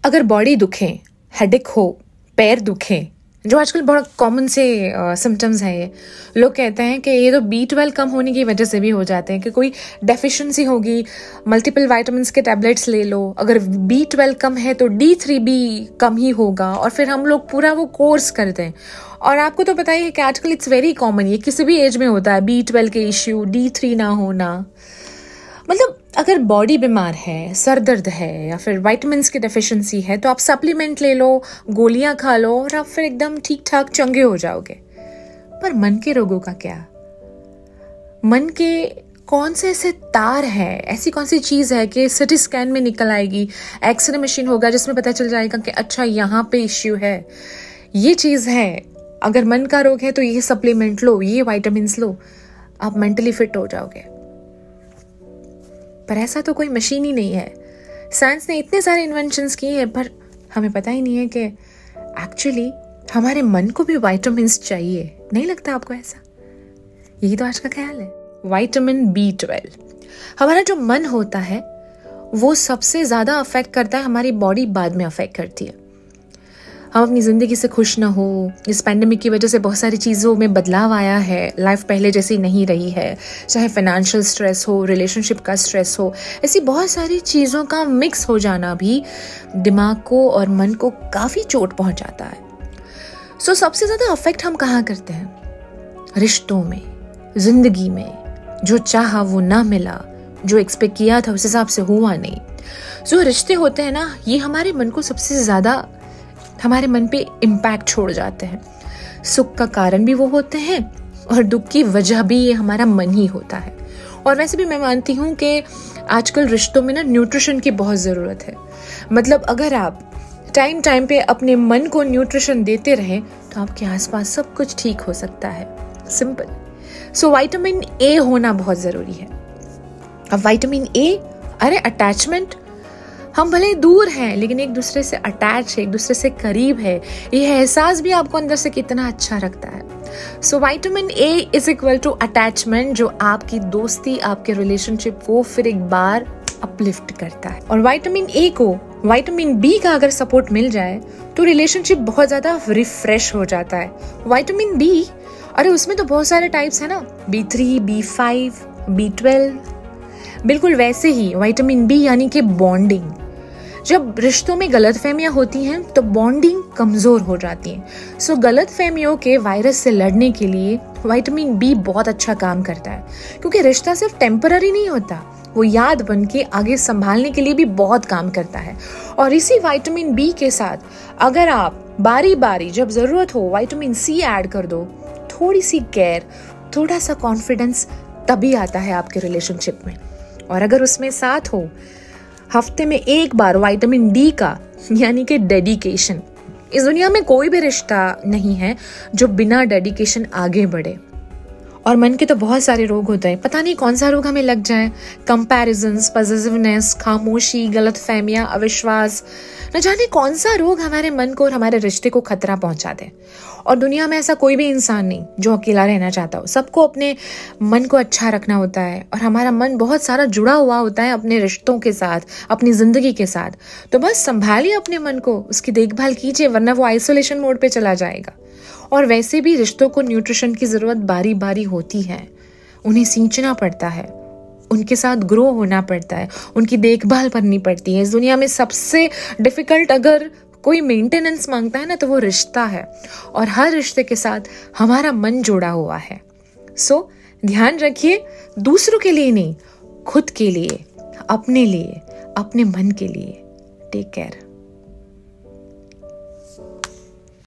अगर बॉडी दुखे, हेडेक हो, पैर दुखे, जो आजकल बहुत कॉमन से सिम्टम्स हैं, ये लोग कहते हैं कि ये तो B12 कम होने की वजह से भी हो जाते हैं, कि कोई डेफिशिएंसी होगी, मल्टीपल विटामिन्स के टैबलेट्स ले लो, अगर B12 कम है तो D3 भी कम ही होगा, और फिर हम लोग पूरा वो कोर्स करते हैं। और आपको तो पता ही है कि आजकल इट्स वेरी कॉमन, ये किसी भी एज में होता है, B12 के इश्यू, D3 ना होना। मतलब अगर बॉडी बीमार है, सर दर्द है या फिर विटामिन्स की डेफिशिएंसी है, तो आप सप्लीमेंट ले लो, गोलियां खा लो और आप फिर एकदम ठीक ठाक चंगे हो जाओगे। पर मन के रोगों का क्या? मन के कौन से ऐसे तार है, ऐसी कौन सी चीज है कि सिटी स्कैन में निकल आएगी, एक्सरे मशीन होगा जिसमें पता चल जाएगा कि अच्छा यहाँ पे इश्यू है, ये चीज है, अगर मन का रोग है तो ये सप्लीमेंट लो, ये विटामिन्स लो, आप मेंटली फिट हो जाओगे। पर ऐसा तो कोई मशीन ही नहीं है। साइंस ने इतने सारे इन्वेंशंस किए हैं, पर हमें पता ही नहीं है कि एक्चुअली हमारे मन को भी विटामिन्स चाहिए। नहीं लगता आपको ऐसा? यही तो आज का ख्याल है। विटामिन B12 हमारा जो मन होता है वो सबसे ज्यादा अफेक्ट करता है, हमारी बॉडी बाद में अफेक्ट करती है। हम अपनी ज़िंदगी से खुश ना हो, इस पैंडेमिक की वजह से बहुत सारी चीज़ों में बदलाव आया है, लाइफ पहले जैसी नहीं रही है, चाहे फाइनेंशियल स्ट्रेस हो, रिलेशनशिप का स्ट्रेस हो, ऐसी बहुत सारी चीज़ों का मिक्स हो जाना भी दिमाग को और मन को काफ़ी चोट पहुंचाता है। सो सबसे ज़्यादा अफेक्ट हम कहाँ करते हैं? रिश्तों में, ज़िंदगी में। जो चाहा वो ना मिला, जो एक्सपेक्ट किया था उस हिसाब से हुआ नहीं। जो रिश्ते होते हैं ना, ये हमारे मन को सबसे ज़्यादा, हमारे मन पे इम्पैक्ट छोड़ जाते हैं। सुख का कारण भी वो होते हैं और दुख की वजह भी ये हमारा मन ही होता है। और वैसे भी मैं मानती हूँ कि आजकल रिश्तों में ना न्यूट्रिशन की बहुत ज़रूरत है। मतलब अगर आप टाइम टाइम पे अपने मन को न्यूट्रिशन देते रहें तो आपके आसपास सब कुछ ठीक हो सकता है। सिंपल। सो विटामिन A होना बहुत ज़रूरी है। अब विटामिन A, अरे अटैचमेंट, हम भले दूर हैं लेकिन एक दूसरे से अटैच है, एक दूसरे से करीब है, ये एहसास भी आपको अंदर से कितना अच्छा रखता है। So vitamin A is equal to attachment, जो आपकी दोस्ती, आपके रिलेशनशिप को फिर एक बार अपलिफ्ट करता है। और विटामिन A को विटामिन B का अगर सपोर्ट मिल जाए तो रिलेशनशिप बहुत ज्यादा रिफ्रेश हो जाता है। विटामिन B, अरे उसमें तो बहुत सारे टाइप्स है ना, B3, B5, B12। बिल्कुल वैसे ही विटामिन B यानी कि बॉन्डिंग। जब रिश्तों में गलतफहमियां होती हैं तो बॉन्डिंग कमजोर हो जाती है। सो गलतफहमियों के वायरस से लड़ने के लिए विटामिन B बहुत अच्छा काम करता है, क्योंकि रिश्ता सिर्फ टेम्पररी नहीं होता, वो याद बन के आगे संभालने के लिए भी बहुत काम करता है। और इसी विटामिन B के साथ अगर आप बारी बारी जब जरूरत हो विटामिन C ऐड कर दो, थोड़ी सी केयर, थोड़ा सा कॉन्फिडेंस तभी आता है आपके रिलेशनशिप में। और अगर उसमें साथ हो हफ्ते में एक बार विटामिन D का, यानी कि डेडिकेशन। इस दुनिया में कोई भी रिश्ता नहीं है जो बिना डेडिकेशन आगे बढ़े। और मन के तो बहुत सारे रोग होते हैं, पता नहीं कौन सा रोग हमें लग जाए। कंपैरिजंस, पॉजिटिवनेस, खामोशी, गलतफहमियां, अविश्वास, न जाने कौन सा रोग हमारे मन को और हमारे रिश्ते को खतरा पहुंचा दे। और दुनिया में ऐसा कोई भी इंसान नहीं जो अकेला रहना चाहता हो। सबको अपने मन को अच्छा रखना होता है, और हमारा मन बहुत सारा जुड़ा हुआ होता है अपने रिश्तों के साथ, अपनी जिंदगी के साथ। तो बस संभालिए अपने मन को, उसकी देखभाल कीजिए, वरना वो आइसोलेशन मोड पे चला जाएगा। और वैसे भी रिश्तों को न्यूट्रिशन की जरूरत बारी बारी होती है, उन्हें सींचना पड़ता है, उनके साथ ग्रो होना पड़ता है, उनकी देखभाल करनी पड़ती है। इस दुनिया में सबसे डिफिकल्ट अगर कोई मेंटेनेंस मांगता है ना, तो वो रिश्ता है, और हर रिश्ते के साथ हमारा मन जुड़ा हुआ है। सो ध्यान रखिए, दूसरों के लिए नहीं, खुद के लिए, अपने लिए, अपने मन के लिए। Take care.